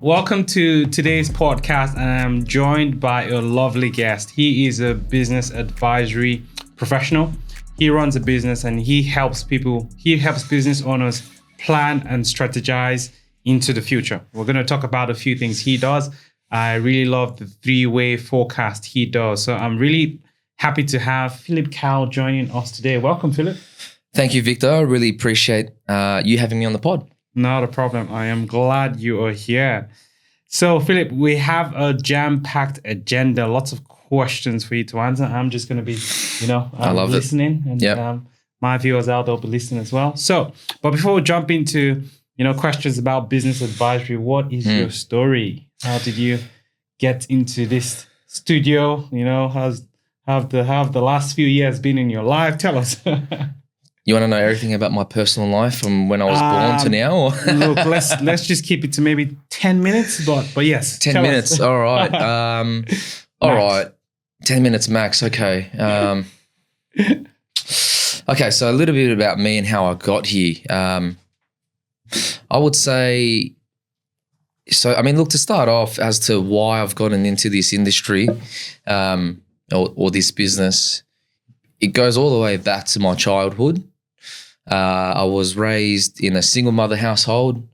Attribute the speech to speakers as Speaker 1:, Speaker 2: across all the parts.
Speaker 1: welcome to today's podcast, and I'm joined by a lovely guest. He is a business advisory professional. He runs a business and he helps business owners plan and strategize into the future. We're going to talk about a few things he does. I really love the 3-way forecast he does. So I'm really happy to have Phillip Khao joining us today. Welcome, Phillip.
Speaker 2: Thank you, Victor. I really appreciate you having me on the pod.
Speaker 1: Not a problem. I am glad you are here. So, Phillip, we have a jam-packed agenda, lots of questions for you to answer. I'm just going to be,
Speaker 2: I love
Speaker 1: listening.
Speaker 2: And
Speaker 1: yep. My viewers out there will be listening as well. So, but before we jump into, questions about business advisory, what is your story? How did you get into this studio? How have the last few years been in your life? Tell us.
Speaker 2: You want to know everything about my personal life from when I was born to now? Or?
Speaker 1: Look, let's just keep it to maybe 10 minutes, but yes.
Speaker 2: 10 minutes, all right. All right, 10 minutes max, okay. Okay, so a little bit about me and how I got here. I would say, to start off as to why I've gotten into this industry or this business, it goes all the way back to my childhood. I was raised in a single mother household.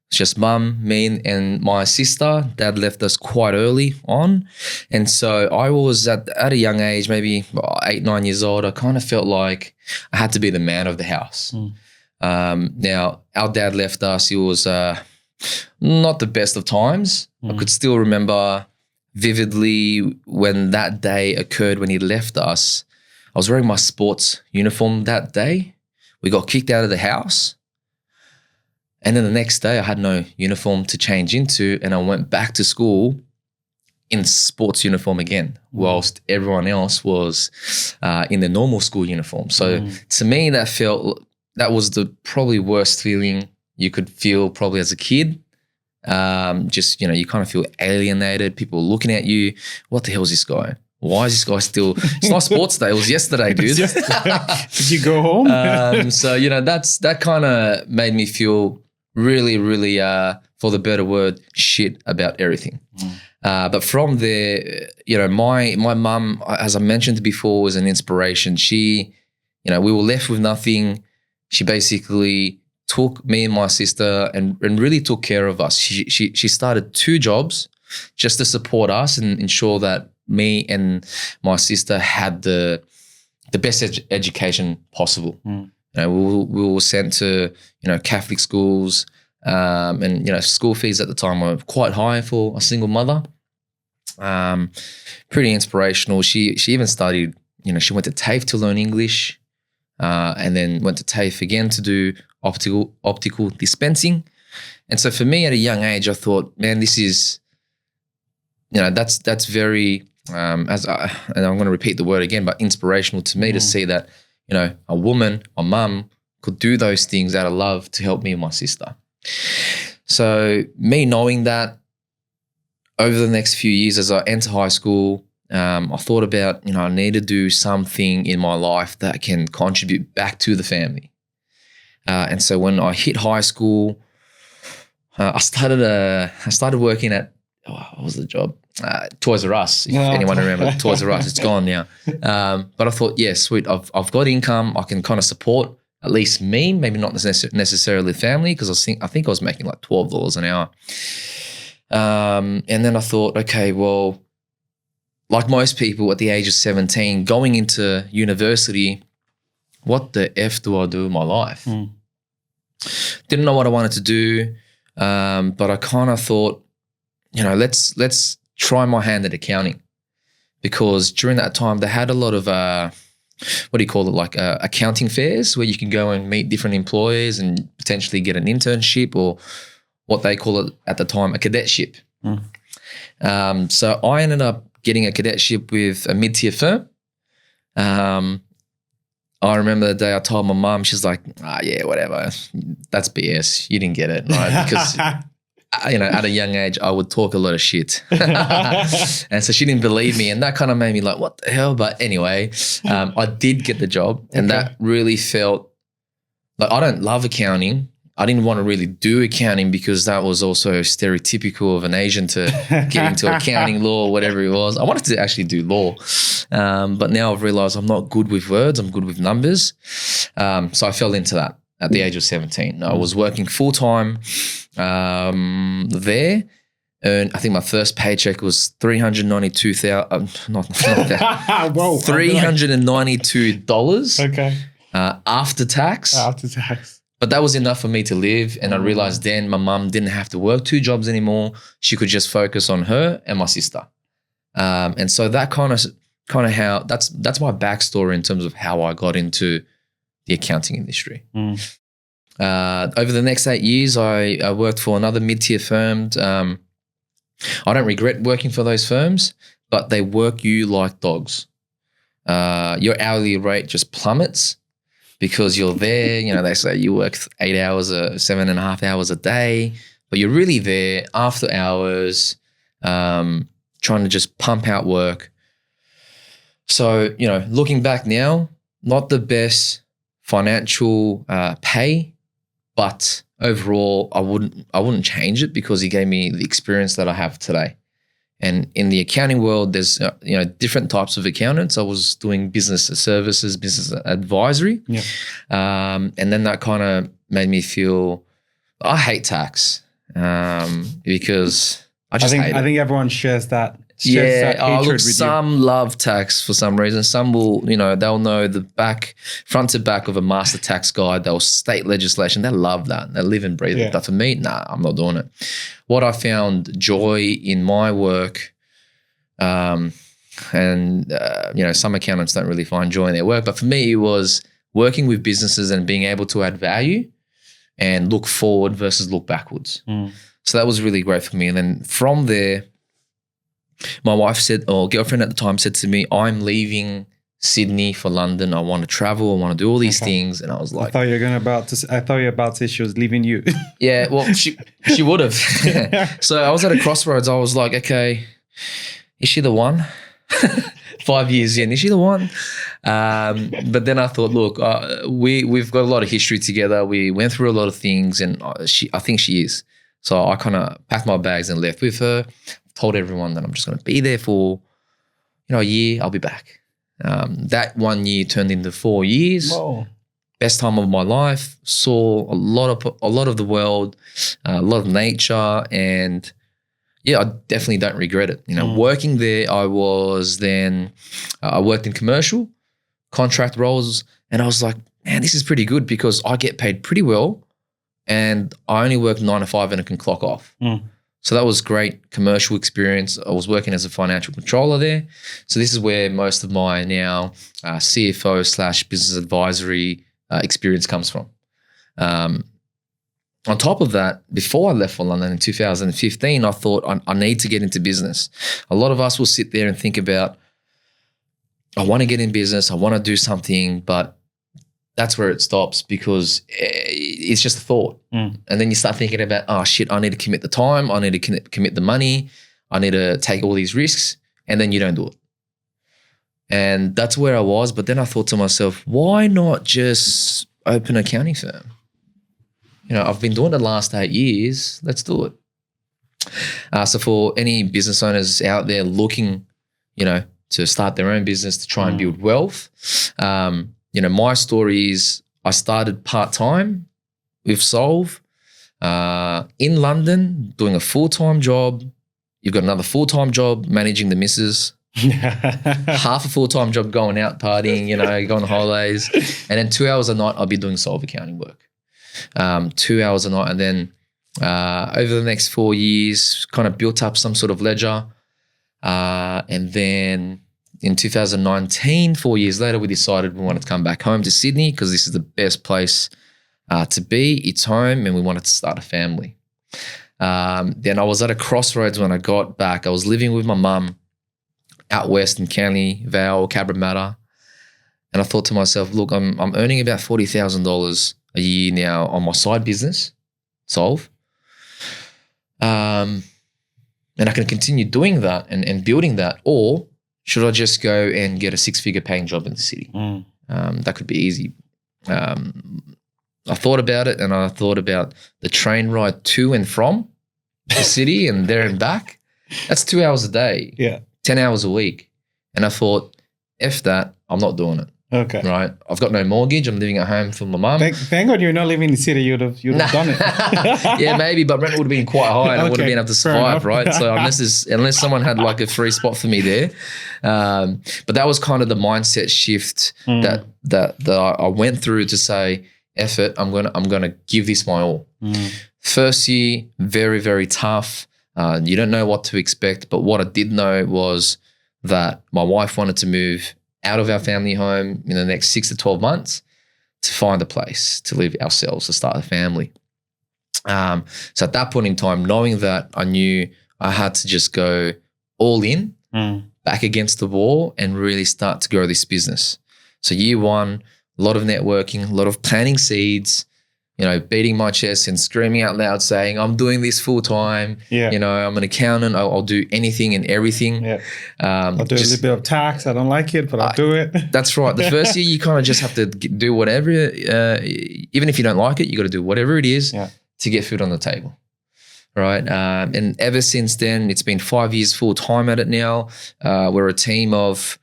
Speaker 2: It's just mum, me, and my sister. Dad left us quite early on. And so I was at a young age, maybe 8, 9 years old, I kind of felt like I had to be the man of the house. Now, our dad left us. It was not the best of times. I could still remember vividly when that day occurred when he left us. I was wearing my sports uniform that day. We got kicked out of the house. And then the next day I had no uniform to change into, and I went back to school in sports uniform again, whilst everyone else was in the normal school uniform. So to me, that was the probably worst feeling you could feel probably as a kid. You kind of feel alienated, people looking at you. What the hell is this guy? Why is this guy still? It's not sports day. It was yesterday, dude.
Speaker 1: Did you go home?
Speaker 2: That kind of made me feel really, really, for the better word, shit about everything. But from there, my mum, as I mentioned before, was an inspiration. She, we were left with nothing. She basically took me and my sister and really took care of us. She started 2 jobs just to support us and ensure that me and my sister had the best education possible. We were sent to Catholic schools, and school fees at the time were quite high for a single mother. Pretty inspirational. She even studied. She went to TAFE to learn English, and then went to TAFE again to do optical dispensing. And so for me at a young age, I thought, man, this is that's very. And I'm going to repeat the word again, but inspirational to me to see that, a woman, a mum could do those things out of love to help me and my sister. So me knowing that over the next few years as I enter high school, I thought about, I need to do something in my life that can contribute back to the family. And so when I hit high school, I started working at, what was the job? Toys R Us, if anyone remember Toys R Us, it's gone now. But I thought, yeah, sweet, I've got income, I can kind of support at least me, maybe not necessarily the family, because I think I was making like $12 an hour. And then I thought, okay, well, like most people at the age of 17, going into university, what the F do I do with my life? Didn't know what I wanted to do, but I kind of thought, let's try my hand at accounting, because during that time they had a lot of accounting fairs where you can go and meet different employers and potentially get an internship, or what they call it at the time, a cadetship. So I ended up getting a cadetship with a mid-tier firm. I remember the day I told my mum, she's like, yeah, whatever, that's BS, you didn't get it, right? Because at a young age, I would talk a lot of shit. And so she didn't believe me. And that kind of made me like, what the hell? But anyway, I did get the job. And that really felt like, I don't love accounting. I didn't want to really do accounting because that was also stereotypical of an Asian to get into accounting, law, whatever it was. I wanted to actually do law. But now I've realized I'm not good with words. I'm good with numbers. So I fell into that at the age of 17. I was working full-time there. And I think my first paycheck was $392. Not that.
Speaker 1: Whoa,
Speaker 2: $392.
Speaker 1: Okay.
Speaker 2: After tax.
Speaker 1: After tax.
Speaker 2: But that was enough for me to live. And I realized then my mum didn't have to work 2 jobs anymore. She could just focus on her and my sister. And so that kind of how that's my backstory in terms of how I got into the accounting industry. Over the next 8 years, I worked for another mid-tier firm. I don't regret working for those firms, but they work you like dogs. Your hourly rate just plummets because you're there. You know, they say you work 8 hours, 7.5 hours a day, but you're really there after hours, trying to just pump out work. So, you know, looking back now, not the best financial pay, but overall, I wouldn't change it because he gave me the experience that I have today. And in the accounting world, there's different types of accountants. I was doing business services, business advisory, and then that kind of made me feel I hate tax because I hate it.
Speaker 1: I think everyone shares that.
Speaker 2: Some love tax for some reason. Some will, they'll know the front to back of a master tax guide. They'll state legislation. They love that. They live and breathe it. But for me, nah, I'm not doing it. What I found joy in my work, some accountants don't really find joy in their work, but for me, it was working with businesses and being able to add value and look forward versus look backwards. So that was really great for me. And then from there, my wife said, or girlfriend at the time said to me, I'm leaving Sydney for London. I want to travel. I want to do all these things. And I was like,
Speaker 1: I thought you were about to say she was leaving you.
Speaker 2: Yeah, well, she would have. So I was at a crossroads. I was like, okay, is she the one? 5 years in, is she the one? But then I thought, look, we've got a lot of history together. We went through a lot of things, and I think she is. So I kind of packed my bags and left with her. Told everyone that I'm just going to be there for, a year. I'll be back. That 1 year turned into 4 years.
Speaker 1: Whoa.
Speaker 2: Best time of my life. Saw a lot of the world, a lot of nature, and I definitely don't regret it. Working there, I worked in commercial contract roles, and I was like, man, this is pretty good because I get paid pretty well, and I only work 9 to 5 and I can clock off. So that was great commercial experience. I was working as a financial controller there. So this is where most of my now CFO/business advisory experience comes from. On top of that, before I left for London in 2015, I thought I need to get into business. A lot of us will sit there and think about, I want to get in business, I want to do something, but that's where it stops because it's just a thought. And then you start thinking about, oh shit, I need to commit the time, I need to commit the money, I need to take all these risks, and then you don't do it. And that's where I was. But then I thought to myself, why not just open an accounting firm? I've been doing it the last 8 years, let's do it. So for any business owners out there looking, to start their own business, to try and build wealth, my story is I started part-time with Solve in London, doing a full-time job. You've got another full-time job managing the missus, half a full-time job going out partying, going on holidays. And then 2 hours a night, I'll be doing Solve accounting work. 2 hours a night. And then over the next 4 years, kind of built up some sort of ledger. And then in 2019, 4 years later, we decided we wanted to come back home to Sydney because this is the best place to be. It's home, and we wanted to start a family. Then I was at a crossroads when I got back. I was living with my mum out west in County Vale, Cabramatta, and I thought to myself, look, I'm earning about $40,000 a year now on my side business, Solve. And I can continue doing that and building that, or should I just go and get a 6-figure paying job in the city? That could be easy. I I thought about it, and I thought about the train ride to and from the city and there and back. That's 2 hours a day.
Speaker 1: Yeah.
Speaker 2: 10 hours a week. And I thought, F that, I'm not doing it.
Speaker 1: Okay.
Speaker 2: Right. I've got no mortgage. I'm living at home for my mum.
Speaker 1: Thank God you're not living in the city. You'd have done it.
Speaker 2: Yeah, maybe, but rent would have been quite high and I would have been able to survive,
Speaker 1: enough.
Speaker 2: right? So unless someone had like a free spot for me there. But that was kind of the mindset shift that I went through to say, F it, I'm gonna give this my all. First year, very, very tough. You don't know what to expect, but what I did know was that my wife wanted to move out of our family home in the next 6 to 12 months to find a place to live ourselves, to start a family. So at that point in time, knowing that, I knew I had to just go all in, back against the wall, and really start to grow this business. So year one, a lot of networking, a lot of planting seeds, beating my chest and screaming out loud saying, I'm doing this full time.
Speaker 1: Yeah.
Speaker 2: I'm an accountant. I'll do anything and everything.
Speaker 1: Yeah. I'll do a little bit of tax. I don't like it, but I'll do it.
Speaker 2: That's right. The first year, you kind of just have to do whatever, even if you don't like it, you got to do whatever it is to get food on the table. Right. And ever since then, it's been 5 years full time at it now. We're a team of,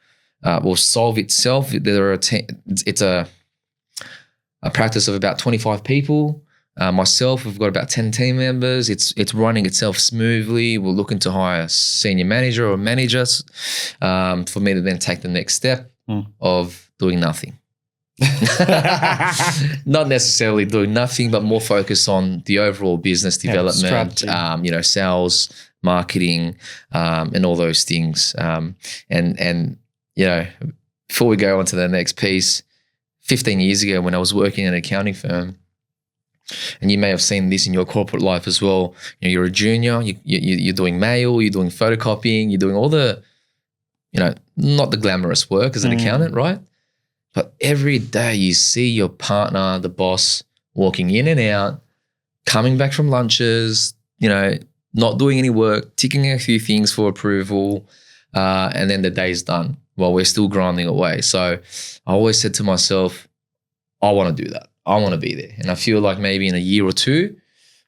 Speaker 2: Solve itself. It's a practice of about 25 people. Myself, we've got about 10 team members. It's running itself smoothly. We're looking to hire a senior manager or managers for me to then take the next step of doing nothing. Not necessarily doing nothing, but more focus on the overall business development, sales, marketing, and all those things. And before we go on to the next piece, 15 years ago when I was working in an accounting firm, and you may have seen this in your corporate life as well, you're a junior, you're doing mail, you're doing photocopying, you're doing all the, not the glamorous work as an accountant, right? But every day you see your partner, the boss, walking in and out, coming back from lunches, not doing any work, ticking a few things for approval, and then the day's done while we're still grinding away. So I always said to myself, I want to do that. I want to be there. And I feel like maybe in a year or two,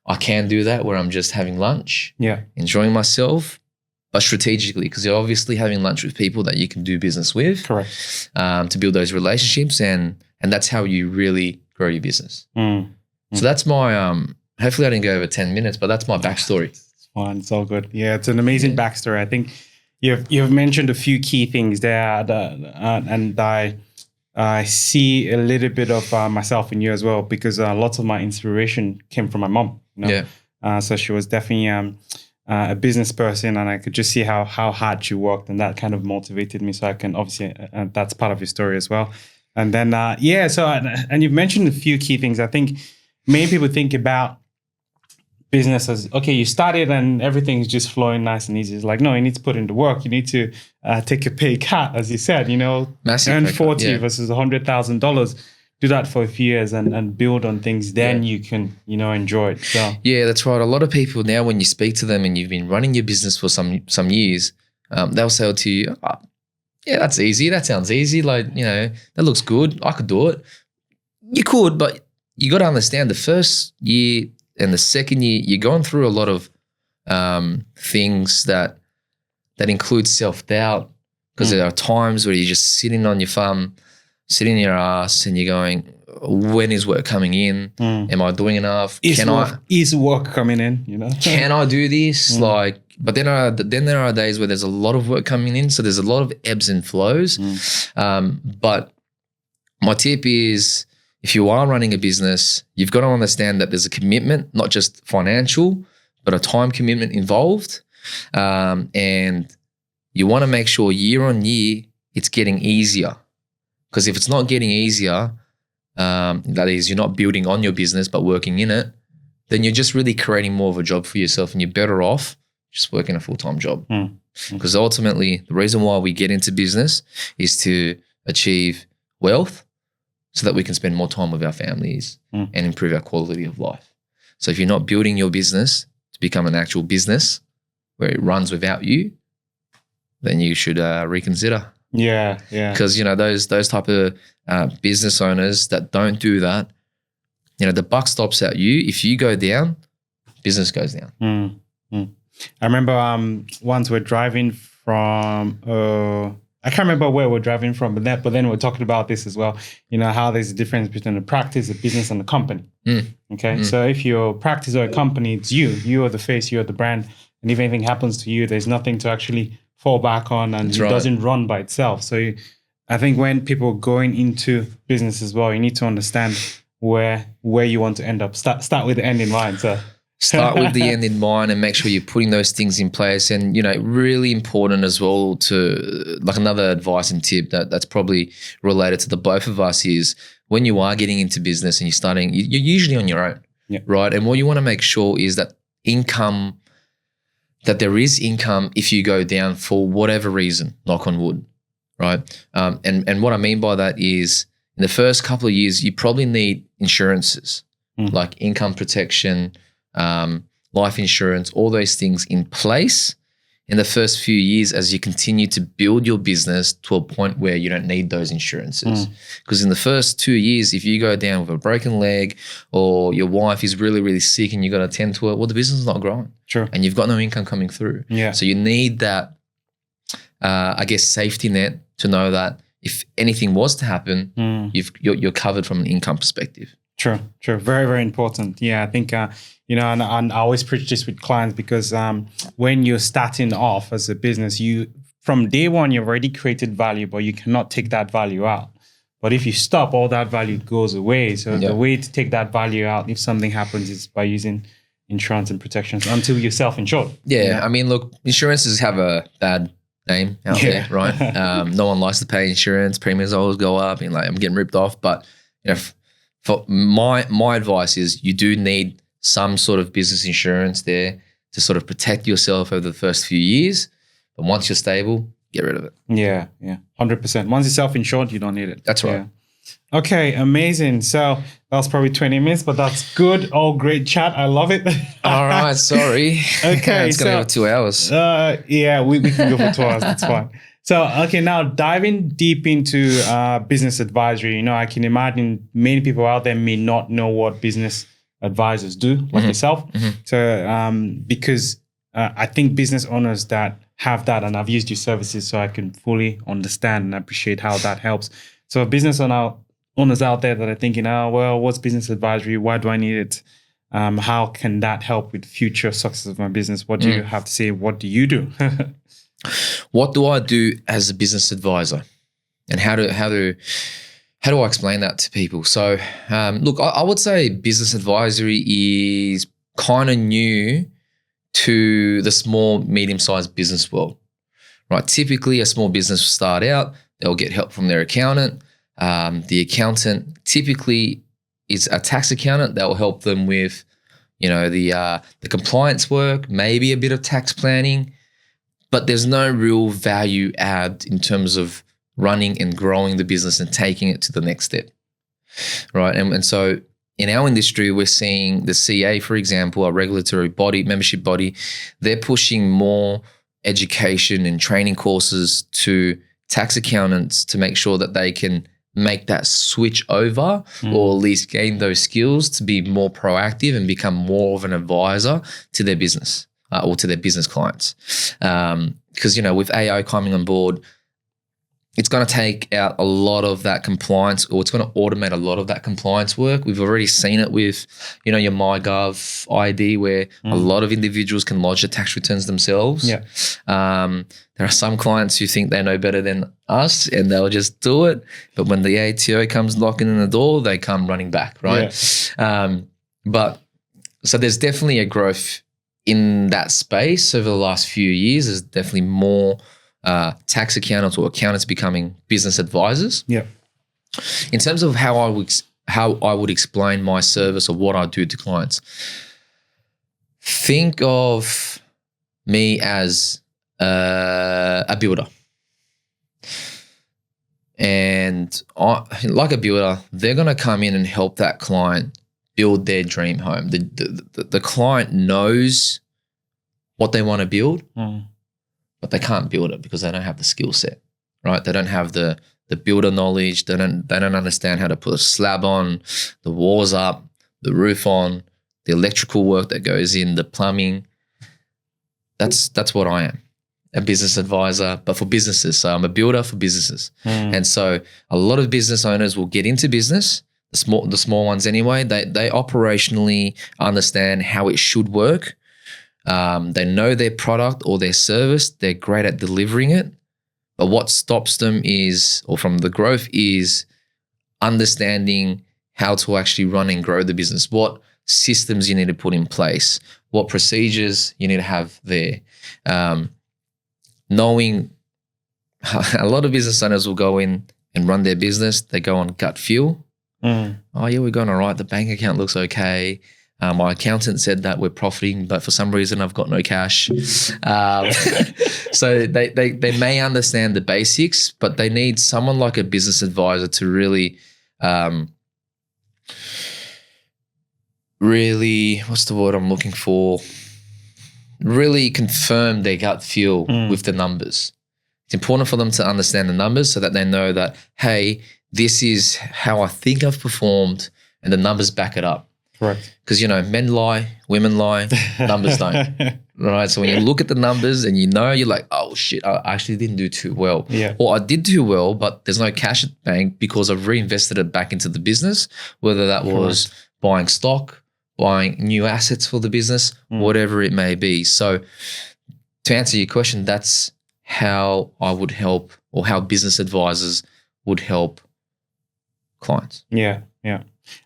Speaker 2: I can do that where I'm just having lunch, enjoying myself, but strategically, because you're obviously having lunch with people that you can do business with.
Speaker 1: Correct.
Speaker 2: To build those relationships, and that's how you really grow your business. So that's my, hopefully I didn't go over 10 minutes, but that's my backstory.
Speaker 1: It's fine. It's all good. Yeah, it's an amazing backstory. I think you've mentioned a few key things there, and I see a little bit of myself in you as well, because lots of my inspiration came from my mom. So she was definitely a business person, and I could just see how hard she worked, and that kind of motivated me. So I can obviously, that's part of your story as well. And then, and you've mentioned a few key things. I think many people think about business as, okay, you started and everything's just flowing nice and easy. It's like, no, you need to put in the work. You need to take a pay cut, as you said,
Speaker 2: massive
Speaker 1: earn 40 versus $100,000. Do that for a few years and build on things. Then you can, enjoy it. So
Speaker 2: yeah, that's right. A lot of people now, when you speak to them and you've been running your business for some years, they'll say to you, yeah, that's easy. That sounds easy. Like, that looks good. I could do it. You could, but you got to understand the first year and the second year, you're going through a lot of things that include self-doubt, because there are times where you're just sitting on your thumb, sitting in your ass, and you're going, when is work coming in? Am I doing enough?
Speaker 1: Is work coming in?
Speaker 2: Can I do this? But then there are days where there's a lot of work coming in, so there's a lot of ebbs and flows. But my tip is, if you are running a business, you've got to understand that there's a commitment, not just financial, but a time commitment involved. And you want to make sure year on year it's getting easier. Because if it's not getting easier, that is, you're not building on your business but working in it, then you're just really creating more of a job for yourself, and you're better off just working a full-time job. Because ultimately, the reason why we get into business is to achieve wealth, so that we can spend more time with our families and improve our quality of life. So if you're not building your business to become an actual business where it runs without you, then you should reconsider.
Speaker 1: Yeah.
Speaker 2: Because those type of business owners that don't do that the buck stops at you. If you go down, business goes down.
Speaker 1: I remember once we're driving from I can't remember where we're driving from, but then we're talking about this as well. How there's a difference between the practice, the business, and the company. Okay, so if you're a practice or a company, it's you are the face, you're the brand, and if anything happens to you, there's nothing to actually fall back on, and it doesn't run by itself. So I think when people are going into business as well, you need to understand where you want to end up. Start with the end in mind. So
Speaker 2: start with the end in mind and make sure you're putting those things in place. And, really important as well to, like, another advice and tip that's probably related to the both of us is when you are getting into business and you're starting, you're usually on your own, right? And what you want to make sure is that there is income if you go down for whatever reason, knock on wood, right? And what I mean by that is in the first couple of years, you probably need insurances like income protection, life insurance, all those things in place in the first few years as you continue to build your business to a point where you don't need those insurances. Because in the first 2 years, if you go down with a broken leg or your wife is really, really sick and you got to tend to it, well, the business is not growing.
Speaker 1: True.
Speaker 2: And you've got no income coming through.
Speaker 1: Yeah.
Speaker 2: So you need that, safety net to know that if anything was to happen, you're covered from an income perspective.
Speaker 1: True. Very, very important. Yeah, I think, and I always preach this with clients because when you're starting off as a business, from day one, you've already created value, but you cannot take that value out. But if you stop, all that value goes away. So the way to take that value out, if something happens, is by using insurance and protections until you're self-insured.
Speaker 2: Yeah. I mean, look, insurances have a bad name out there, right? No one likes to pay insurance. Premiums always go up and I'm getting ripped off. But, for my advice is you do need some sort of business insurance there to sort of protect yourself over the first few years. But once you're stable, get rid of it.
Speaker 1: Yeah, 100%. Once you're self-insured, you don't need it.
Speaker 2: That's right.
Speaker 1: Yeah. Okay, amazing. So that was probably 20 minutes, but that's good. Oh, great chat. I love it.
Speaker 2: All right, sorry.
Speaker 1: Okay.
Speaker 2: It's going to go 2 hours.
Speaker 1: Yeah, we can go for 2 hours. That's fine. So, okay, now diving deep into business advisory, I can imagine many people out there may not know what business advisors do, like yourself. So, because I think business owners that have that, and I've used your services so I can fully understand and appreciate how that helps. So business owners out there that are thinking, what's business advisory? Why do I need it? How can that help with future success of my business? What do you have to say? What do you do?
Speaker 2: What do I do as a business advisor, and how do I explain that to people? So, look, I would say business advisory is kind of new to the small, medium-sized business world, right? Typically, a small business will start out, they'll get help from their accountant. The accountant typically is a tax accountant that will help them with, the compliance work, maybe a bit of tax planning. But there's no real value add in terms of running and growing the business and taking it to the next step, right? And so in our industry, we're seeing the CA, for example, a regulatory body, membership body, they're pushing more education and training courses to tax accountants to make sure that they can make that switch over or at least gain those skills to be more proactive and become more of an advisor to their business. Or to their business clients. Because, with AI coming on board, it's going to take out a lot of that compliance, or it's going to automate a lot of that compliance work. We've already seen it with, your MyGov ID, where a lot of individuals can lodge their tax returns themselves.
Speaker 1: Yeah.
Speaker 2: There are some clients who think they know better than us and they'll just do it. But when the ATO comes knocking on the door, they come running back, right? Yeah. But so there's definitely a growth in that space over the last few years. There's definitely more tax accountants or accountants becoming business advisors.
Speaker 1: Yeah.
Speaker 2: In terms of how I would explain my service or what I do to clients, think of me as a builder. And like a builder, they're going to come in and help that client build their dream home. The client knows what they want to build, but they can't build it because they don't have the skill set, right? They don't have the builder knowledge. They don't understand how to put a slab on, the walls up, the roof on, the electrical work that goes in, the plumbing. That's what I am, a business advisor, but for businesses. So I'm a builder for businesses. And so a lot of business owners will get into business, the small ones anyway. They operationally understand how it should work. They know their product or their service. They're great at delivering it. But what stops them is, or from the growth is, understanding how to actually run and grow the business, what systems you need to put in place, what procedures you need to have there. Knowing a lot of business owners will go in and run their business. They go on gut feel. Oh, yeah, we're going all right. The bank account looks okay. My accountant said that we're profiting, but for some reason I've got no cash. So they may understand the basics, but they need someone like a business advisor to really, what's the word I'm looking for? Really confirm their gut feel with the numbers. It's important for them to understand the numbers so that they know that, hey, this is how I think I've performed, and the numbers back it up.
Speaker 1: Correct.
Speaker 2: Because, men lie, women lie, numbers don't. Right? So when you look at the numbers and you're like, oh, shit, I actually didn't do too well.
Speaker 1: Yeah.
Speaker 2: Or I did do well, but there's no cash at the bank because I've reinvested it back into the business, whether that was buying stock, buying new assets for the business, whatever it may be. So to answer your question, that's how I would help, or how business advisors would help clients.
Speaker 1: Yeah.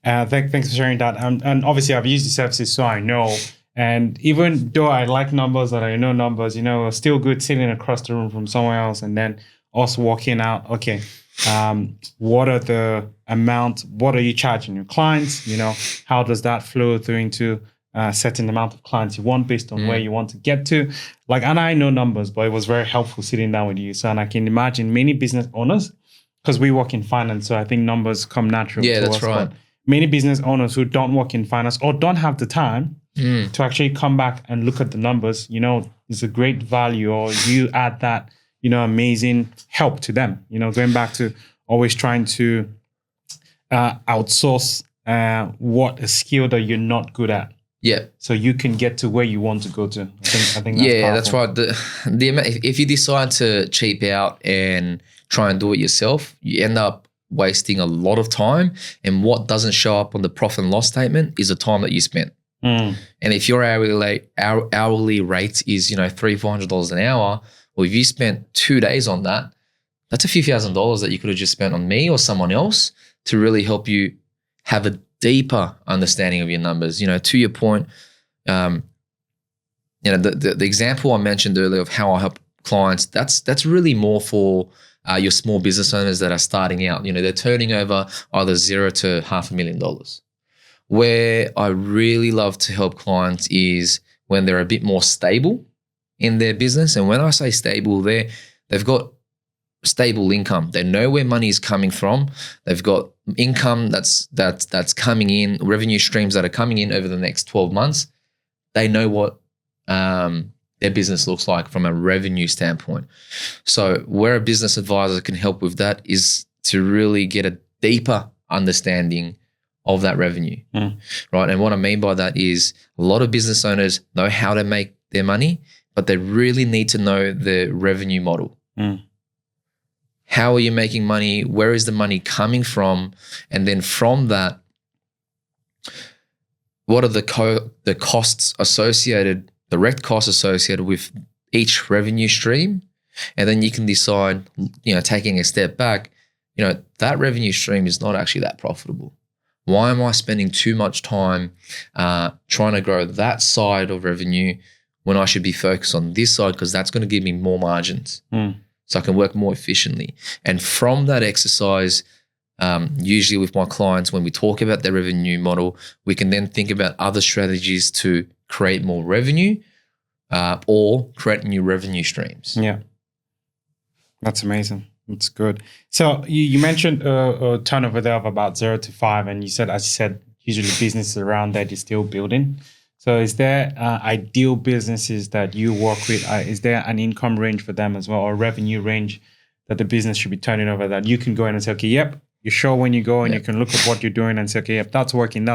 Speaker 1: Thanks for sharing that. And obviously, I've used the services, so I know. And even though I like numbers, that I know numbers, it's still good sitting across the room from somewhere else and then us working out, okay, what are the amount, what are you charging your clients? How does that flow through into a certain amount of clients you want based on where you want to get to? And I know numbers, but it was very helpful sitting down with you. So, and I can imagine many business owners, because we work in finance, so I think numbers come natural to us. Yeah, that's right. But many business owners who don't work in finance or don't have the time to actually come back and look at the numbers, it's a great value, or you add that, amazing help to them. Going back to always trying to outsource what a skill that you're not good at.
Speaker 2: Yeah.
Speaker 1: So you can get to where you want to go to. I think that's powerful.
Speaker 2: That's right. If you decide to cheap out and try and do it yourself, you end up wasting a lot of time. And what doesn't show up on the profit and loss statement is the time that you spent. And if your hourly rate is, $300-$400 an hour, well, if you spent 2 days on that, that's a few $1,000s that you could have just spent on me or someone else to really help you have a deeper understanding of your numbers. To your point, the example I mentioned earlier of how I help clients, that's really more for your small business owners that are starting out. They're turning over either $0 to $500,000. Where I really love to help clients is when they're a bit more stable in their business. And when I say stable, they've got stable income. They know where money is coming from. They've got income that's coming in, revenue streams that are coming in over the next 12 months. They know what their business looks like from a revenue standpoint. So where a business advisor can help with that is to really get a deeper understanding of that revenue, right? And what I mean by that is a lot of business owners know how to make their money, but they really need to know the revenue model. How are you making money? Where is the money coming from? And then from that, what are the costs associated, direct costs associated with each revenue stream? And then you can decide, taking a step back, that revenue stream is not actually that profitable. Why am I spending too much time trying to grow that side of revenue when I should be focused on this side, because that's going to give me more margins so I can work more efficiently. And from that exercise, usually with my clients, when we talk about their revenue model, we can then think about other strategies to create more revenue or create new revenue streams.
Speaker 1: Yeah, that's amazing. That's good. So you mentioned a turnover there of about 0 to 5, and as you said, usually businesses around that is still building. So is there ideal businesses that you work with? Is there an income range for them as well, or revenue range that the business should be turning over that you can go in and say, okay, yep, You show when you go and you can look at what you're doing and say, okay, if that's working,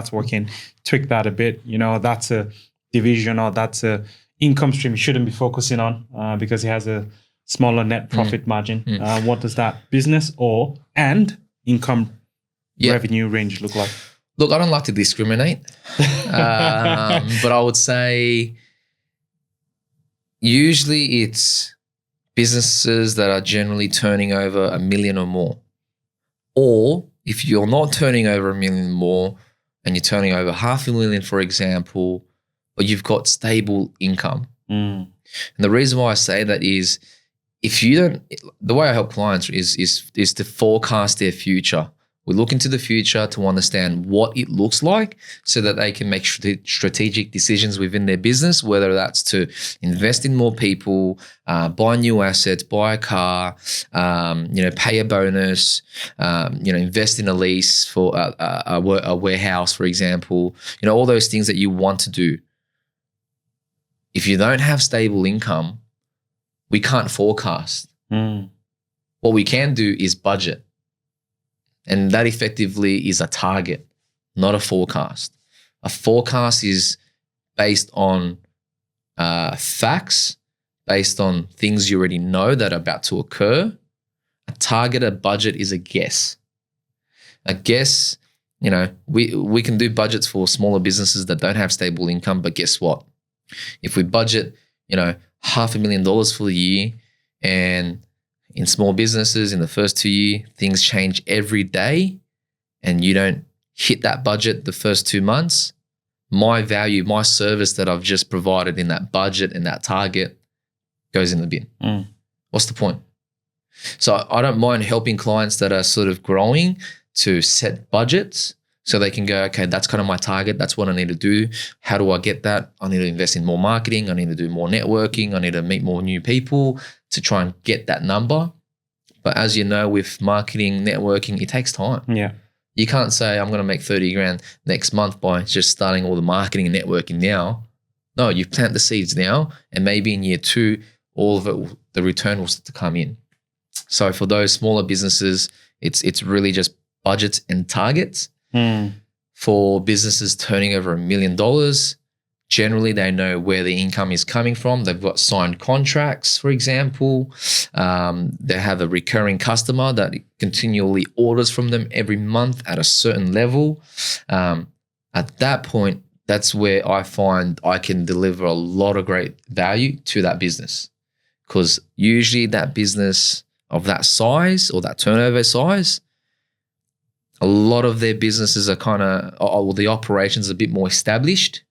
Speaker 1: tweak that a bit. That's a division or that's a income stream you shouldn't be focusing on because it has a smaller net profit margin. What does that business and income revenue range look like?
Speaker 2: Look, I don't like to discriminate, but I would say usually it's businesses that are generally turning over $1 million or more. Or if you're not turning over $1 million more and you're turning over $500,000, for example, but you've got stable income. And the reason why I say that is if you don't, the way I help clients is to forecast their future. We look into the future to understand what it looks like so that they can make strategic decisions within their business, whether that's to invest in more people, buy new assets, buy a car, pay a bonus, invest in a lease for a warehouse, for example, all those things that you want to do. If you don't have stable income, we can't forecast. What we can do is budget. And that effectively is a target, not a forecast. A forecast is based on facts, based on things you already know that are about to occur. A targeted budget is a guess. A guess, we can do budgets for smaller businesses that don't have stable income, but guess what? If we budget, $500,000 for the year, and in small businesses, in the first 2 years, things change every day and you don't hit that budget the first 2 months, my value, my service that I've just provided in that budget and that target goes in the bin. What's the point? So I don't mind helping clients that are sort of growing to set budgets so they can go, okay, that's kind of my target. That's what I need to do. How do I get that? I need to invest in more marketing. I need to do more networking. I need to meet more new people to try and get that number. But as you know, with marketing, networking, it takes time.
Speaker 1: Yeah.
Speaker 2: You can't say I'm going to make 30 grand next month by just starting all the marketing and networking now. No, you plant the seeds now, and maybe in year 2, all of it, the return will start to come in. So for those smaller businesses, it's really just budgets and targets. For businesses turning over $1 million, generally they know where the income is coming from. They've got signed contracts, for example. They have a recurring customer that continually orders from them every month at a certain level. At that point, that's where I find I can deliver a lot of great value to that business, because usually that business of that size or that turnover size, a lot of their businesses are the operations are a bit more established.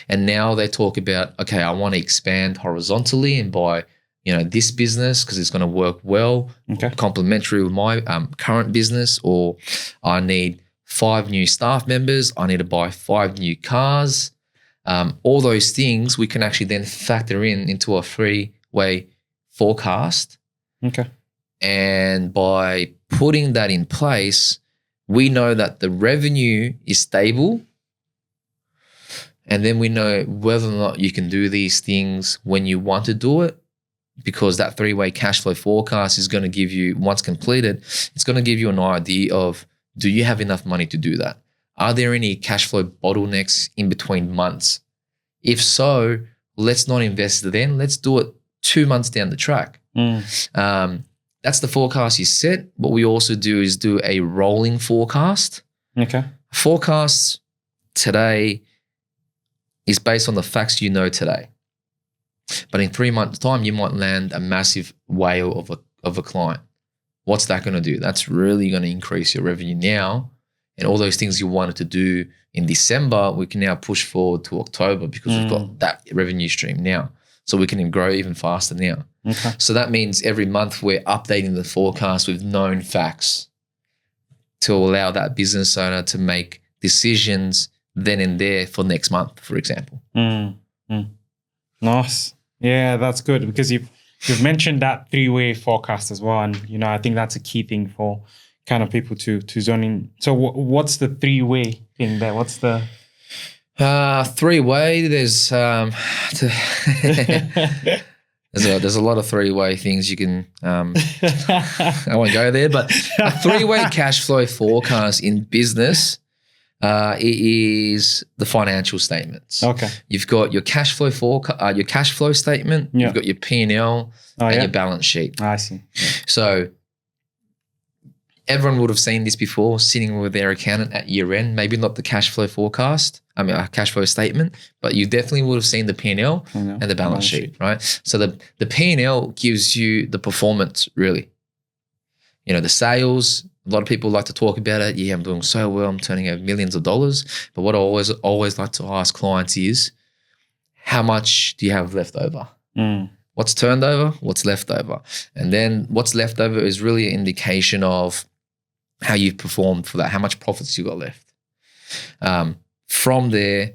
Speaker 2: And now they talk about, okay, I want to expand horizontally and buy, this business because it's going to work well, complementary with my current business, or I need 5 new staff members. I need to buy 5 new cars. All those things we can actually then factor into a 3-way forecast.
Speaker 1: Okay.
Speaker 2: And by putting that in place, we know that the revenue is stable, and then we know whether or not you can do these things when you want to do it, because that 3-way cash flow forecast is going to give you, once completed, it's going to give you an idea of, do you have enough money to do that? Are there any cash flow bottlenecks in between months? If so, let's not invest then. Let's do it 2 months down the track. That's the forecast you set. What we also do is do a rolling forecast.
Speaker 1: Okay.
Speaker 2: Forecast today is based on the facts you know today. But in 3 months' time, you might land a massive whale of a client. What's that going to do? That's really going to increase your revenue now. And all those things you wanted to do in December, we can now push forward to October because we've got that revenue stream now. So we can grow even faster now.
Speaker 1: Okay.
Speaker 2: So that means every month we're updating the forecast with known facts to allow that business owner to make decisions then and there for next month, for example.
Speaker 1: Nice. Yeah, that's good, because you've mentioned that 3-way forecast as well. And, I think that's a key thing for kind of people to zone in. So what's the 3-way thing there? What's the...
Speaker 2: 3-way, there's There's a lot of three-way things you can. I won't go there, but a three-way cash flow forecast in business. It is the financial statements.
Speaker 1: Okay.
Speaker 2: You've got your cash flow your cash flow statement.
Speaker 1: Yeah.
Speaker 2: You've got your P&L and your balance sheet.
Speaker 1: I see. Yeah.
Speaker 2: So everyone would have seen this before, sitting with their accountant at year end. Maybe not the cash flow forecast. A cash flow statement, but you definitely would have seen the P&L and the balance sheet, right? So the P&L gives you the performance, really. The sales. A lot of people like to talk about it. Yeah, I'm doing so well. I'm turning over millions of dollars. But what I always like to ask clients is, how much do you have left over? What's turned over? What's left over? And then what's left over is really an indication of how you've performed for that, how much profits you got left. From there,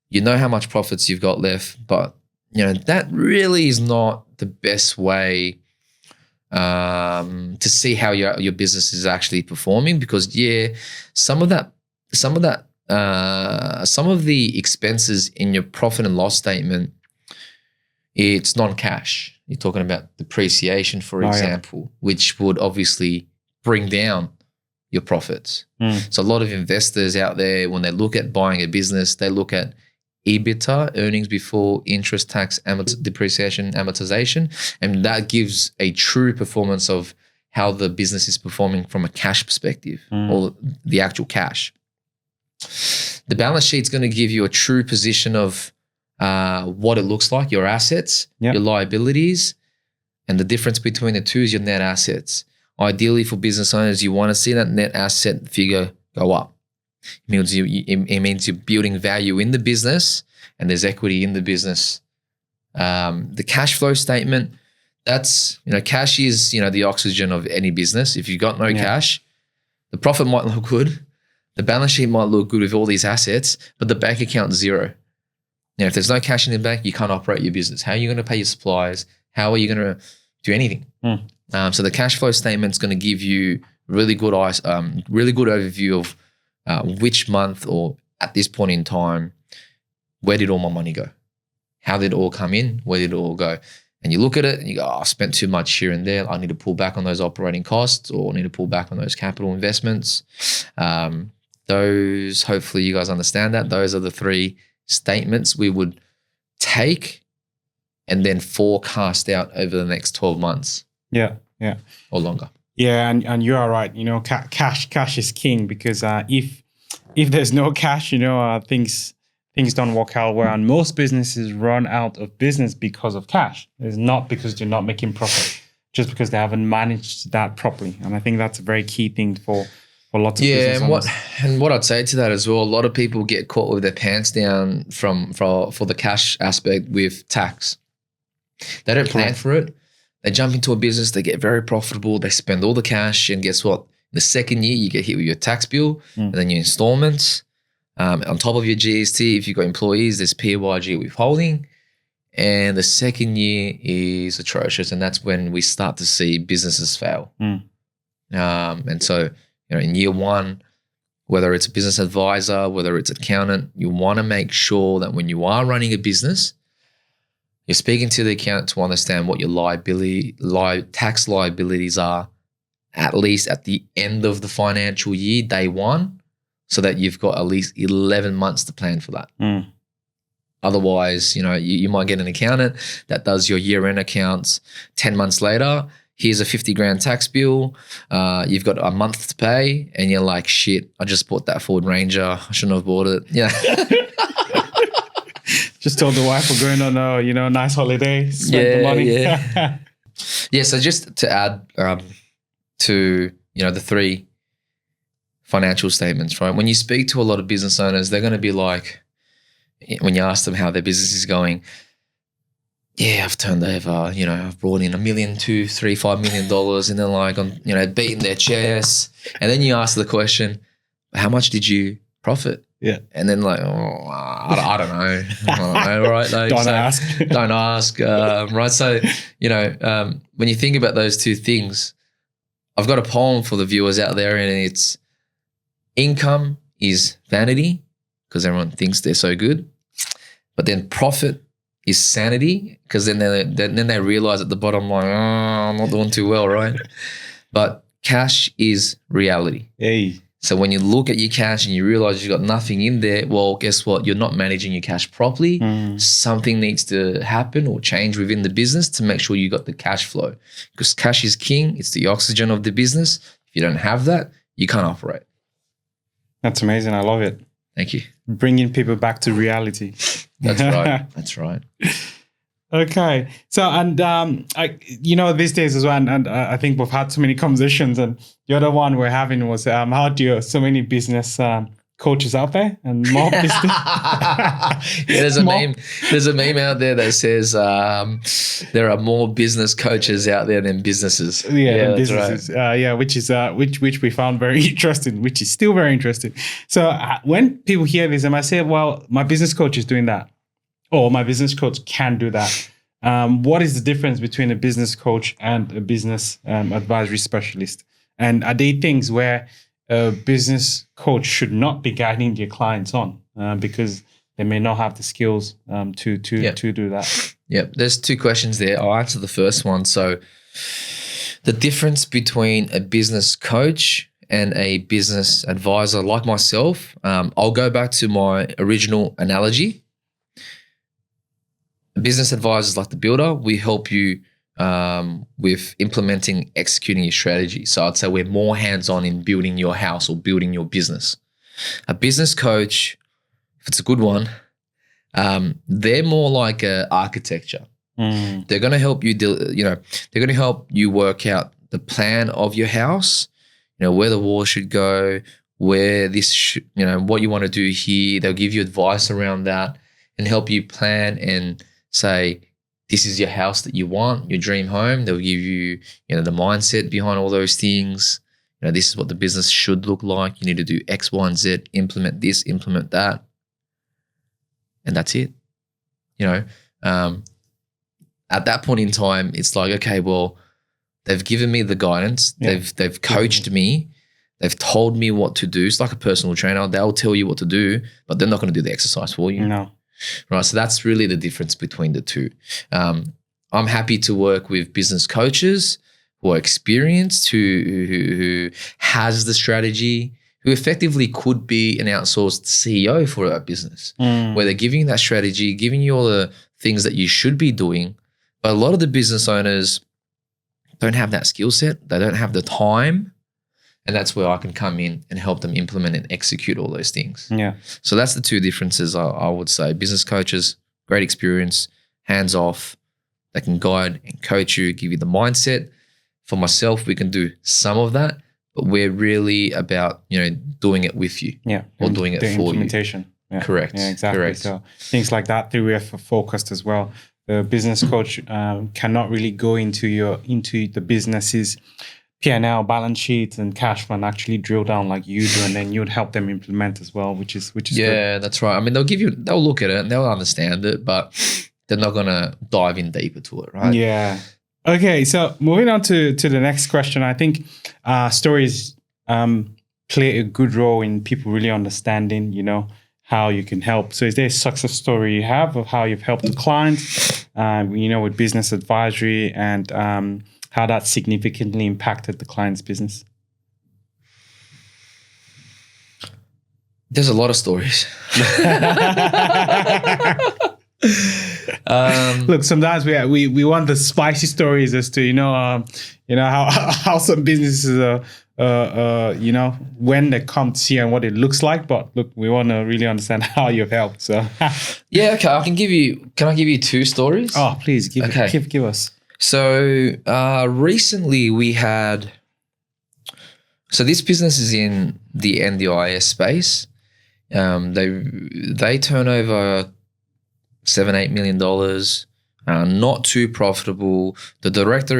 Speaker 2: you know how much profits you've got left, but that really is not the best way to see how your business is actually performing, because some of the expenses in your profit and loss statement, it's non-cash. You're talking about depreciation, for example, which would obviously bring down your profits. So a lot of investors out there, when they look at buying a business, they look at EBITDA, earnings before interest, tax, depreciation, amortization, and that gives a true performance of how the business is performing from a cash perspective, or the actual cash. The balance sheet's going to give you a true position of what it looks like, your assets, your liabilities, and the difference between the two is your net assets. Ideally, for business owners, you want to see that net asset figure go up. It means you're building value in the business and there's equity in the business. The cash flow statement, that's, cash is, the oxygen of any business. If you've got no cash, the profit might look good. The balance sheet might look good with all these assets, but the bank account's zero. If there's no cash in the bank, you can't operate your business. How are you going to pay your suppliers? How are you going to do anything? So the cash flow statement is going to give you really good overview of which month or at this point in time, where did all my money go? How did it all come in? Where did it all go? And you look at it and you go, I spent too much here and there. I need to pull back on those operating costs, or I need to pull back on those capital investments. Those, hopefully you guys understand that. Those are the three statements we would take and then forecast out over the next 12 months. Yeah. Or longer.
Speaker 1: Yeah, and you are right. Cash is king, because if there's no cash, things don't work out well. And most businesses run out of business because of cash. It's not because they're not making profit, just because they haven't managed that properly. And I think that's a very key thing for lots of business owners.
Speaker 2: And what I'd say to that as well, a lot of people get caught with their pants down for the cash aspect with tax. They don't plan for it. They jump into a business, they get very profitable, they spend all the cash, and guess what? The second year, you get hit with your tax bill and then your installments. On top of your GST, if you've got employees, there's PAYG withholding. And the second year is atrocious, and that's when we start to see businesses fail. And so, in year one, whether it's a business advisor, whether it's an accountant, you want to make sure that when you are running a business, you're speaking to the accountant to understand what your tax liabilities are, at least at the end of the financial year, day one, so that you've got at least 11 months to plan for that. Otherwise, you might get an accountant that does your year-end accounts 10 months later. Here's a 50 grand tax bill. You've got a month to pay, and you're like, shit, I just bought that Ford Ranger. I shouldn't have bought it. Yeah.
Speaker 1: Just told the wife we're going on a nice holiday, spend the money.
Speaker 2: Yeah. So just to add to the three financial statements, right? When you speak to a lot of business owners, they're going to be like, when you ask them how their business is going, I've turned over, I've brought in $1 million, $2, $3, $5 million, and they're like, beating their chests. And then you ask the question, how much did you profit?
Speaker 1: Yeah.
Speaker 2: And then I don't know. I don't know, right? Like,
Speaker 1: don't ask.
Speaker 2: Don't ask, right? So, when you think about those two things, I've got a poem for the viewers out there, and it's income is vanity, because everyone thinks they're so good. But then profit is sanity, because then they realize at the bottom, like, oh, I'm not doing too well, right? But cash is reality.
Speaker 1: Hey.
Speaker 2: So when you look at your cash and you realize you've got nothing in there, well, guess what? You're not managing your cash properly. Something needs to happen or change within the business to make sure you got the cash flow, because cash is king. It's the oxygen of the business. If you don't have that, you can't operate.
Speaker 1: That's amazing. I love it.
Speaker 2: Thank you.
Speaker 1: Bringing people back to reality.
Speaker 2: That's right. That's right.
Speaker 1: Okay. So, and these days as well, and I think we've had so many conversations, and the other one we're having was how do you, so many business coaches out there and more business.
Speaker 2: There's a meme. There's a meme out there that says there are more business coaches out there than businesses.
Speaker 1: Yeah, than businesses. Right. Which is which we found very interesting, which is still very interesting. So when people hear this, they might say, "Well, my business coach is doing that." Or my business coach can do that. What is the difference between a business coach and a business advisory specialist? And are they things where a business coach should not be guiding their clients on because they may not have the skills to do that?
Speaker 2: Yep. There's two questions there. I'll answer the first one. So the difference between a business coach and a business advisor like myself, I'll go back to my original analogy. A business advisor is like the builder. We help you with implementing, executing your strategy. So I'd say we're more hands-on in building your house or building your business. A business coach, if it's a good one, they're more like a architecture. They're going to help you, they're going to help you work out the plan of your house, where the wall should go, where this, what you want to do here. They'll give you advice around that and help you plan and say, this is your house that you want, your dream home. They'll give you, the mindset behind all those things. This is what the business should look like. You need to do X, Y, and Z, implement this, implement that. And that's it. At that point in time, it's like, okay, well, they've given me the guidance. Yeah. They've coached me. They've told me what to do. It's like a personal trainer. They'll tell you what to do, but they're not going to do the exercise for you.
Speaker 1: No.
Speaker 2: Right. So that's really the difference between the two. I'm happy to work with business coaches who are experienced, who has the strategy, who effectively could be an outsourced CEO for a business, where they're giving you that strategy, giving you all the things that you should be doing. But a lot of the business owners don't have that skill set. They don't have the time. And that's where I can come in and help them implement and execute all those things.
Speaker 1: Yeah.
Speaker 2: So that's the two differences I would say. Business coaches, great experience, hands off. They can guide and coach you, give you the mindset. For myself, we can do some of that, but we're really about, doing it with you.
Speaker 1: Yeah.
Speaker 2: Or doing it for
Speaker 1: implementation.
Speaker 2: you.
Speaker 1: Yeah.
Speaker 2: Correct.
Speaker 1: Yeah, exactly.
Speaker 2: Correct.
Speaker 1: So things like that, we have focused as well. The business coach cannot really go into the business's P&L, balance sheet, and cash flow, and actually drill down like you do, and then you'd help them implement as well, which is
Speaker 2: yeah,
Speaker 1: good.
Speaker 2: That's right. I mean, they'll look at it and they'll understand it, but they're not gonna dive in deeper to it, right?
Speaker 1: Yeah. Okay, so moving on to the next question, I think stories play a good role in people really understanding, how you can help. So is there a success story you have of how you've helped a client, with business advisory and how that significantly impacted the client's business?
Speaker 2: There's a lot of stories.
Speaker 1: Look, sometimes we want the spicy stories as to how some businesses when they come to see and what it looks like. But look, we want to really understand how you've helped. So
Speaker 2: yeah, okay. Can I give you two stories?
Speaker 1: Oh, please give us.
Speaker 2: So recently we had. So this business is in the NDIS space. They turn over $7-8 million. Not too profitable. The director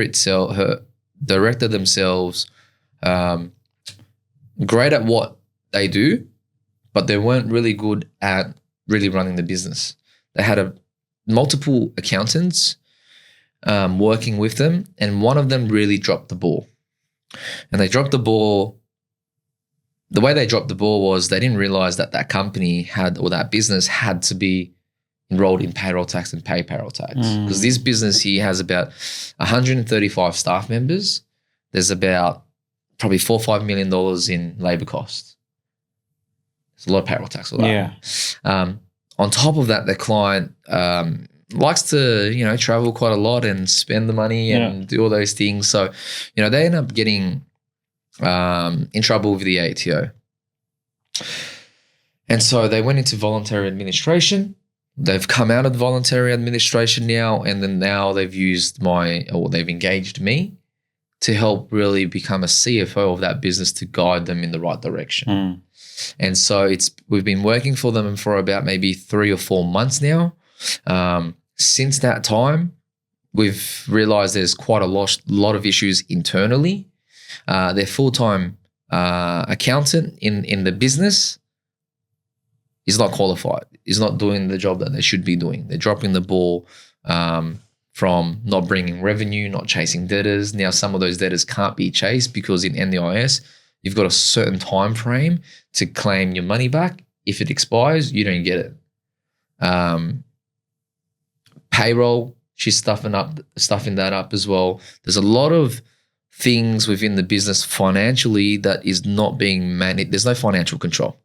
Speaker 2: themselves, great at what they do, but they weren't really good at really running the business. They had multiple accountants working with them, and one of them really dropped the ball. And they dropped the ball. The way they dropped the ball was they didn't realize that company had, or that business had to be enrolled in payroll tax and pay payroll tax. Because this business here has about 135 staff members. There's about probably $4 or $5 million in labor costs. It's a lot of payroll tax for that.
Speaker 1: Yeah.
Speaker 2: On top of that, the client likes to, travel quite a lot and spend the money and do all those things. So, they end up getting in trouble with the ATO. And so they went into voluntary administration. They've come out of voluntary administration now, and then now they've they've engaged me to help really become a CFO of that business to guide them in the right direction. And so we've been working for them for about maybe 3 or 4 months now. Since that time, we've realized there's quite a lot of issues internally. Their full-time accountant in the business is not qualified, is not doing the job that they should be doing. They're dropping the ball from not bringing revenue, not chasing debtors. Now, some of those debtors can't be chased because in NDIS, you've got a certain time frame to claim your money back. If it expires, you don't get it. Payroll, she's stuffing that up as well. There's a lot of things within the business financially that is not being managed. There's no financial control.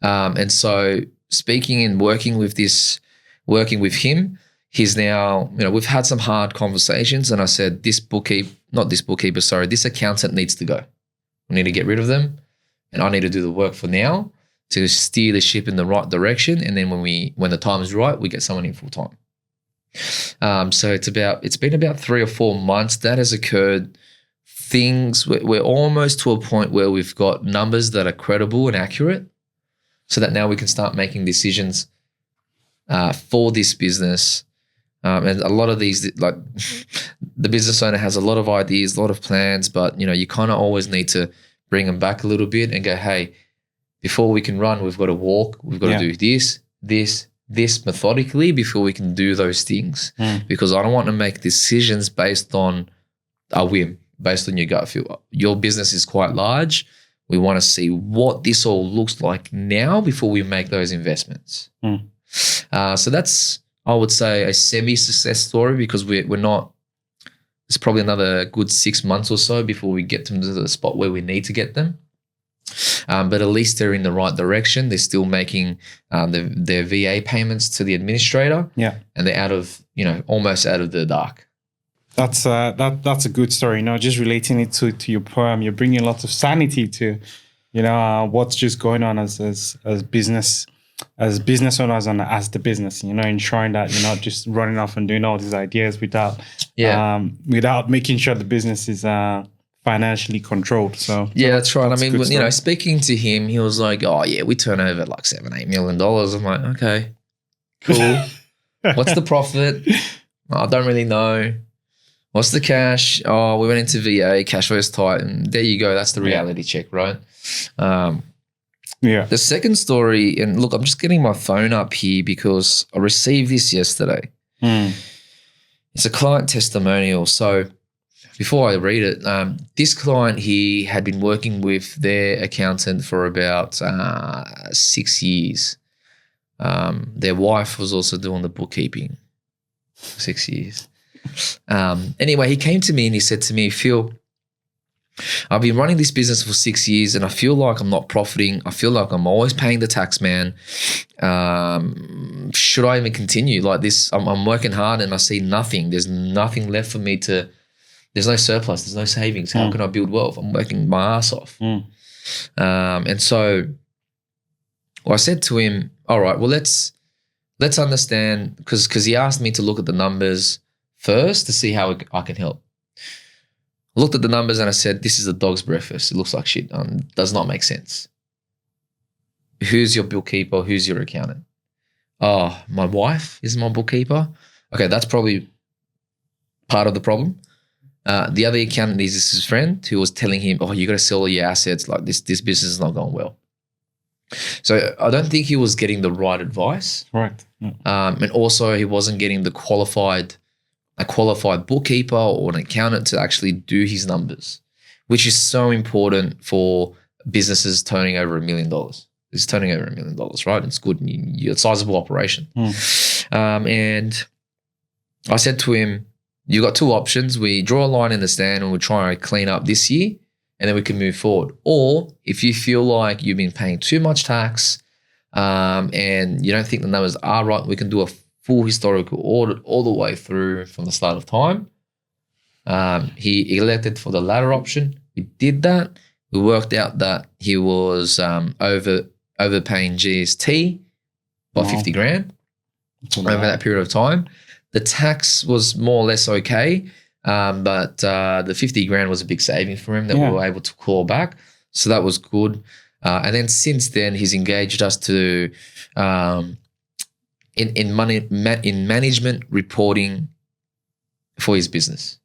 Speaker 2: And so speaking and working with him, he's now, we've had some hard conversations, and I said, this accountant needs to go. We need to get rid of them, and I need to do the work for now to steer the ship in the right direction. And then when the time is right, we get someone in full time. So it's been about 3 or 4 months that has occurred. We're almost to a point where we've got numbers that are credible and accurate, so that now we can start making decisions for this business. And a lot of these, like the business owner has a lot of ideas, a lot of plans, but you kind of always need to bring them back a little bit and go, hey, before we can run, we've got to walk. We've got to do this methodically before we can do those things. Because I don't want to make decisions based on a whim, based on your gut feel. Your business is quite large. We want to see what this all looks like now before we make those investments. So that's, I would say, a semi-success story, because we're not, it's probably another good 6 months or so before we get them to the spot where we need to get them. But at least they're in the right direction. They're still making their VA payments to the administrator. Yeah. And they're almost out of the dark.
Speaker 1: That's a good story. Just relating it to your poem, you're bringing lots of sanity to, what's just going on as business owners and as the business. Ensuring that you're not just running off and doing all these ideas without making sure the business is financially controlled. So
Speaker 2: that's right. I mean, speaking to him, he was like, "Oh yeah, we turn over like $7-8 million." I'm like, okay, cool. What's the profit? I don't really know. What's the cash? Oh, we went into VA, cash flow is tight, and there you go. That's the reality check, right? The second story, and look, I'm just getting my phone up here because I received this yesterday. It's a client testimonial. So before I read it, this client here had been working with their accountant for about 6 years. Their wife was also doing the bookkeeping. 6 years. Anyway, he came to me and he said to me, "Phil, I've been running this business for 6 years and I feel like I'm not profiting. I feel like I'm always paying the tax man. Should I even continue like this? I'm working hard and I see nothing. There's nothing left for me to, there's no surplus, there's no savings. How can I build wealth? I'm working my ass off." And so I said to him, all right, well, let's understand, because he asked me to look at the numbers first to see how I can help. I looked at the numbers and I said, this is a dog's breakfast. It looks like shit. Does not make sense. Who's your bookkeeper? Who's your accountant? Oh, my wife is my bookkeeper. Okay, that's probably part of the problem. The other accountant is his friend who was telling him, oh, you got to sell all your assets. Like this business is not going well. So I don't think he was getting the right advice.
Speaker 1: Right.
Speaker 2: And also he wasn't getting a qualified bookkeeper or an accountant to actually do his numbers, which is so important for businesses turning over $1 million. It's turning over $1 million, right? It's good. You're a sizable operation. And I said to him, you got two options. We draw a line in the sand and we try and clean up this year and then we can move forward. Or if you feel like you've been paying too much tax and you don't think the numbers are right, we can do a full historical audit all the way through from the start of time. He elected for the latter option. We did that. We worked out that he was overpaying GST by 50 grand over that period of time. The tax was more or less okay, but the 50 grand was a big saving for him that we were able to claw back. So that was good. And then since then, he's engaged us to in management reporting for his business.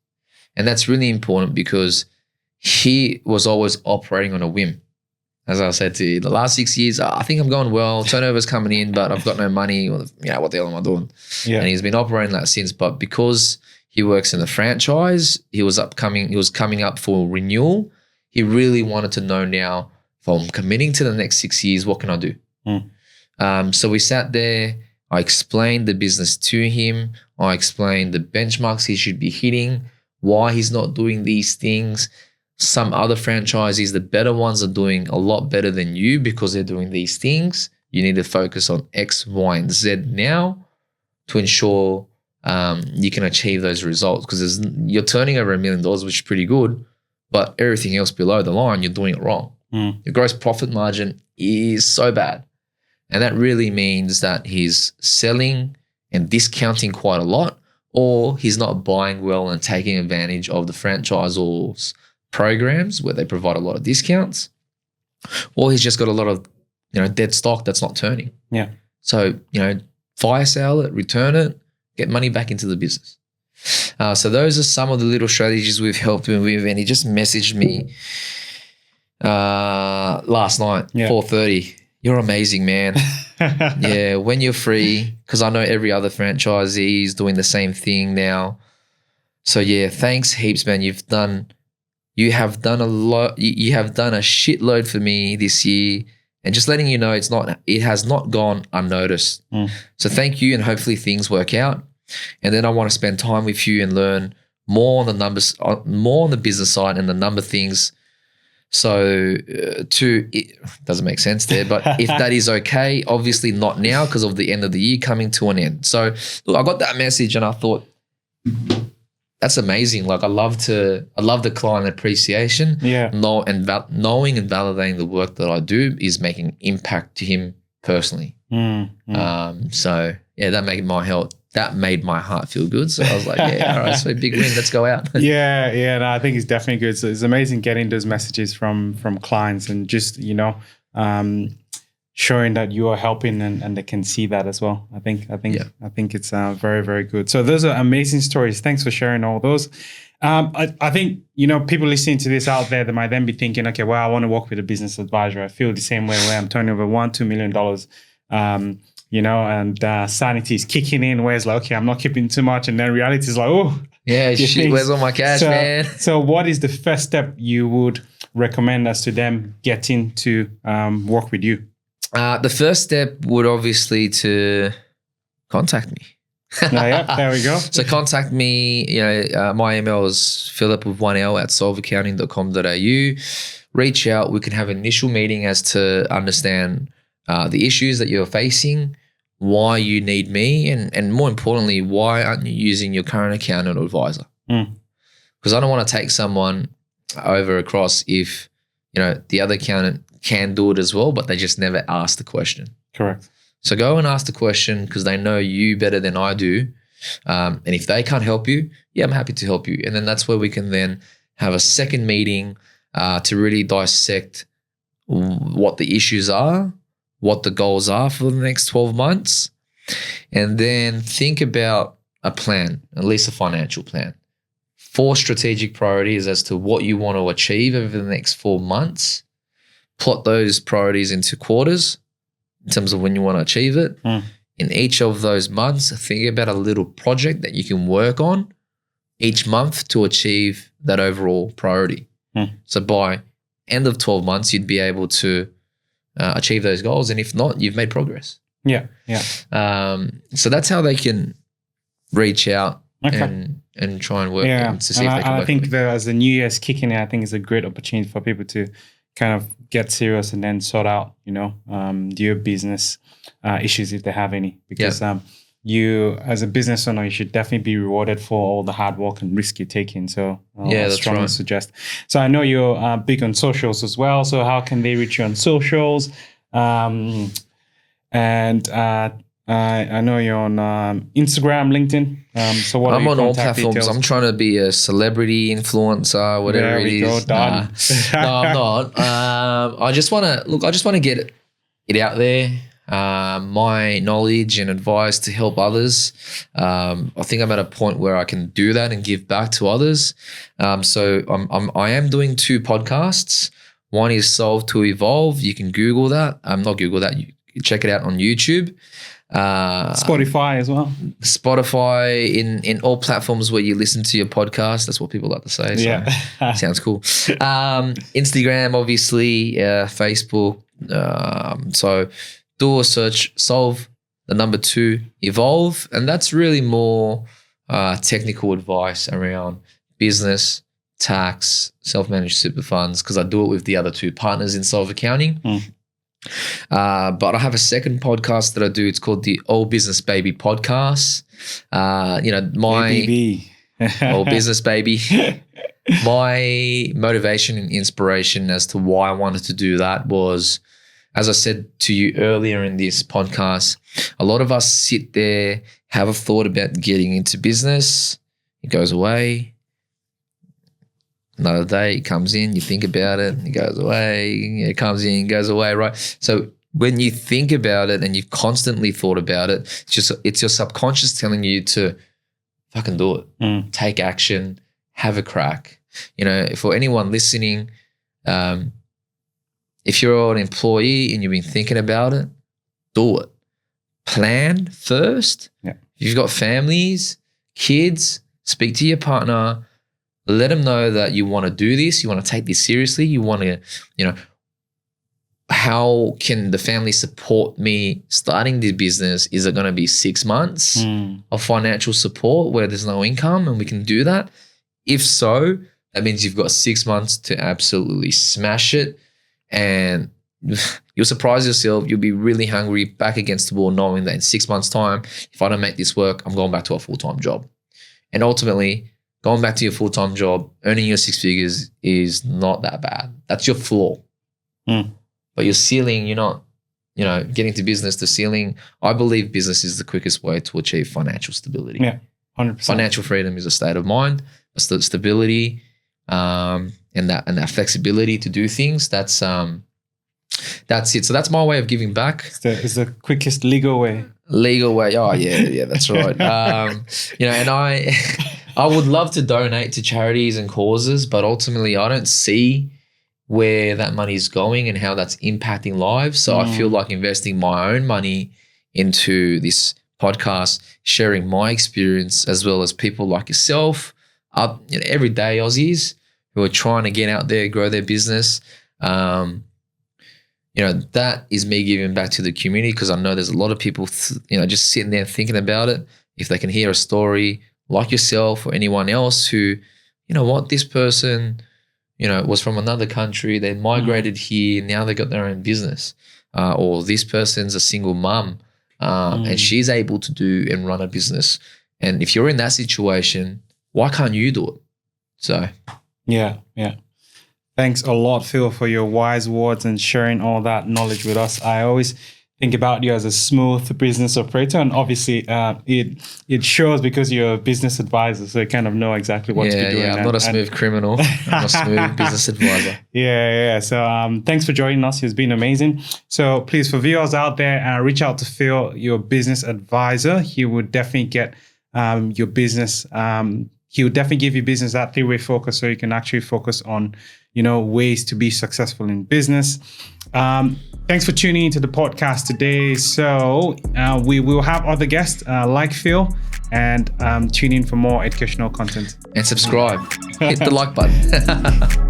Speaker 2: And that's really important because he was always operating on a whim. As I said to you, the last 6 years, I think I'm going well. Turnover's coming in, but I've got no money. What the hell am I doing? Yeah. And he's been operating that since. But because he works in the franchise, he was coming up for renewal. He really wanted to know now, if I'm committing to the next 6 years, what can I do? So we sat there. I explained the business to him. I explained the benchmarks he should be hitting, why he's not doing these things. Some other franchisees, the better ones, are doing a lot better than you because they're doing these things. You need to focus on X, Y, and Z now to ensure you can achieve those results because you're turning over $1 million, which is pretty good, but everything else below the line, you're doing it wrong. Your gross profit margin is so bad. And that really means that he's selling and discounting quite a lot, or he's not buying well and taking advantage of the franchisor's programs where they provide a lot of discounts, or he's just got a lot of dead stock that's not turning. Yeah. So fire sale it, return it, get money back into the business. So those are some of the little strategies we've helped him with, and he just messaged me last night, 4:30. You're amazing, man. Yeah, when you're free, because I know every other franchisee is doing the same thing now. So yeah, thanks heaps, man. You have done a lot. You have done a shitload for me this year, and just letting you know, it has not gone unnoticed. So thank you, and hopefully things work out. And then I want to spend time with you and learn more on the numbers, more on the business side and the number things. So it doesn't make sense there, but if that is okay, obviously not now because of the end of the year coming to an end. So look, I got that message and I thought, that's amazing. Like I love the client appreciation. Yeah. Knowing and validating the work that I do is making impact to him personally. So yeah, that made my heart feel good. So I was like, yeah, all right, so big win, let's go out. No,
Speaker 1: I think it's definitely good. So it's amazing getting those messages from clients and just showing that you are helping and they can see that as well. I think it's very, very good. So those are amazing stories. Thanks for sharing all those. I think people listening to this out there, they might then be thinking, okay, well, I want to work with a business advisor. I feel the same way where I'm turning over $1-2 million. And sanity is kicking in where it's like, okay, I'm not keeping too much. And then reality is like, oh.
Speaker 2: Yeah, shit, where's all my cash, man?
Speaker 1: So what is the first step you would recommend as to them getting to work with you?
Speaker 2: The first step would obviously to contact me.
Speaker 1: There we go.
Speaker 2: So contact me. My email is Phillip with 1L at solveaccounting.com.au. Reach out. We can have an initial meeting as to understand the issues that you're facing, why you need me, and more importantly, why aren't you using your current accountant or advisor? Because I don't want to take someone across if the other accountant can do it as well, but they just never ask the question.
Speaker 1: Correct.
Speaker 2: So go and ask the question because they know you better than I do. And if they can't help you, I'm happy to help you. And then that's where we can then have a second meeting to really dissect what the issues are, what the goals are for the next 12 months, and then think about a plan, at least a financial plan. 4 strategic priorities as to what you want to achieve over the next 4 months. Plot those priorities into quarters in terms of when you want to achieve it. In each of those months, think about a little project that you can work on each month to achieve that overall priority. So by end of 12 months, you'd be able to achieve those goals. And if not, you've made progress.
Speaker 1: Yeah.
Speaker 2: So that's how they can reach out and try and work to see if they can work.
Speaker 1: I think that as the new year's kicking in, I think it's a great opportunity for people to kind of get serious and then sort out, your business issues if they have any. Because you, as a business owner, you should definitely be rewarded for all the hard work and risk you're taking. So I strongly suggest. So I know you're big on socials as well. So how can they reach you on socials? I know you're on Instagram, LinkedIn. So what
Speaker 2: I'm
Speaker 1: are your
Speaker 2: on all
Speaker 1: contact
Speaker 2: platforms.
Speaker 1: details?
Speaker 2: I'm trying to be a celebrity influencer, whatever
Speaker 1: There we
Speaker 2: it is.
Speaker 1: go, done.
Speaker 2: No, I'm not. I just want to get it out there. My knowledge and advice to help others. I think I'm at a point where I can do that and give back to others. So I am doing 2 podcasts. One is Solve to Evolve. You can Google that. Not Google that. You check it out on YouTube.
Speaker 1: Spotify as well.
Speaker 2: Spotify, in all platforms where you listen to your podcast. That's what people like to say. So sounds cool. Instagram, obviously, Facebook. So do a search, Solve, the number 2, Evolve. And that's really more technical advice around business, tax, self-managed super funds, because I do it with the other 2 partners in Solve Accounting. But I have a second podcast that I do. It's called the All Business Baby Podcast. My All Business Baby. My motivation and inspiration as to why I wanted to do that was, as I said to you earlier in this podcast, a lot of us sit there, have a thought about getting into business. It goes away. Another day it comes in, you think about it, it goes away, it comes in, it goes away, right? So when you think about it and you've constantly thought about it, it's your subconscious telling you to fucking do it. Take action, have a crack. For anyone listening, if you're an employee and you've been thinking about it, do it. Plan first.
Speaker 1: Yeah.
Speaker 2: If you've got families, kids, speak to your partner. Let them know that you want to do this. You want to take this seriously. You want to, how can the family support me starting this business? Is it going to be 6 months of financial support where there's no income and we can do that? If so, that means you've got 6 months to absolutely smash it. And you'll surprise yourself. You'll be really hungry, back against the wall, knowing that in 6 months' time, if I don't make this work, I'm going back to a full-time job. And ultimately, going back to your full-time job, earning your 6 figures is not that bad. That's your floor. But your ceiling, you're not, getting to business, the ceiling, I believe business is the quickest way to achieve financial stability.
Speaker 1: Yeah, 100%.
Speaker 2: Financial freedom is a state of mind, a stability, and that flexibility to do things. That's it. So that's my way of giving back.
Speaker 1: It's the quickest legal way.
Speaker 2: Legal way. Oh, yeah, that's right. And I would love to donate to charities and causes, but ultimately I don't see where that money is going and how that's impacting lives. So I feel like investing my own money into this podcast, sharing my experience, as well as people like yourself, everyday Aussies who are trying to get out there, grow their business. That is me giving back to the community, because I know there's a lot of people, just sitting there thinking about it. If they can hear a story like yourself or anyone else who, this person, was from another country, they migrated here, now they got their own business. Or this person's a single mum and she's able to do and run a business. And if you're in that situation, why can't you do it? So.
Speaker 1: Yeah. Thanks a lot, Phil, for your wise words and sharing all that knowledge with us. I always think about you as a smooth business operator, and obviously it shows because you're a business advisor, so you kind of know exactly what to be doing.
Speaker 2: Yeah, I'm not a smooth criminal. I'm a smooth business advisor.
Speaker 1: Yeah. So thanks for joining us. It's been amazing. So please, for viewers out there, reach out to Phil, your business advisor. He would definitely get your business. He would definitely give you business that 3-way focus, so you can actually focus on ways to be successful in business. Thanks for tuning into the podcast today. So we will have other guests like Phil, and tune in for more educational content.
Speaker 2: And subscribe. Hit the like button.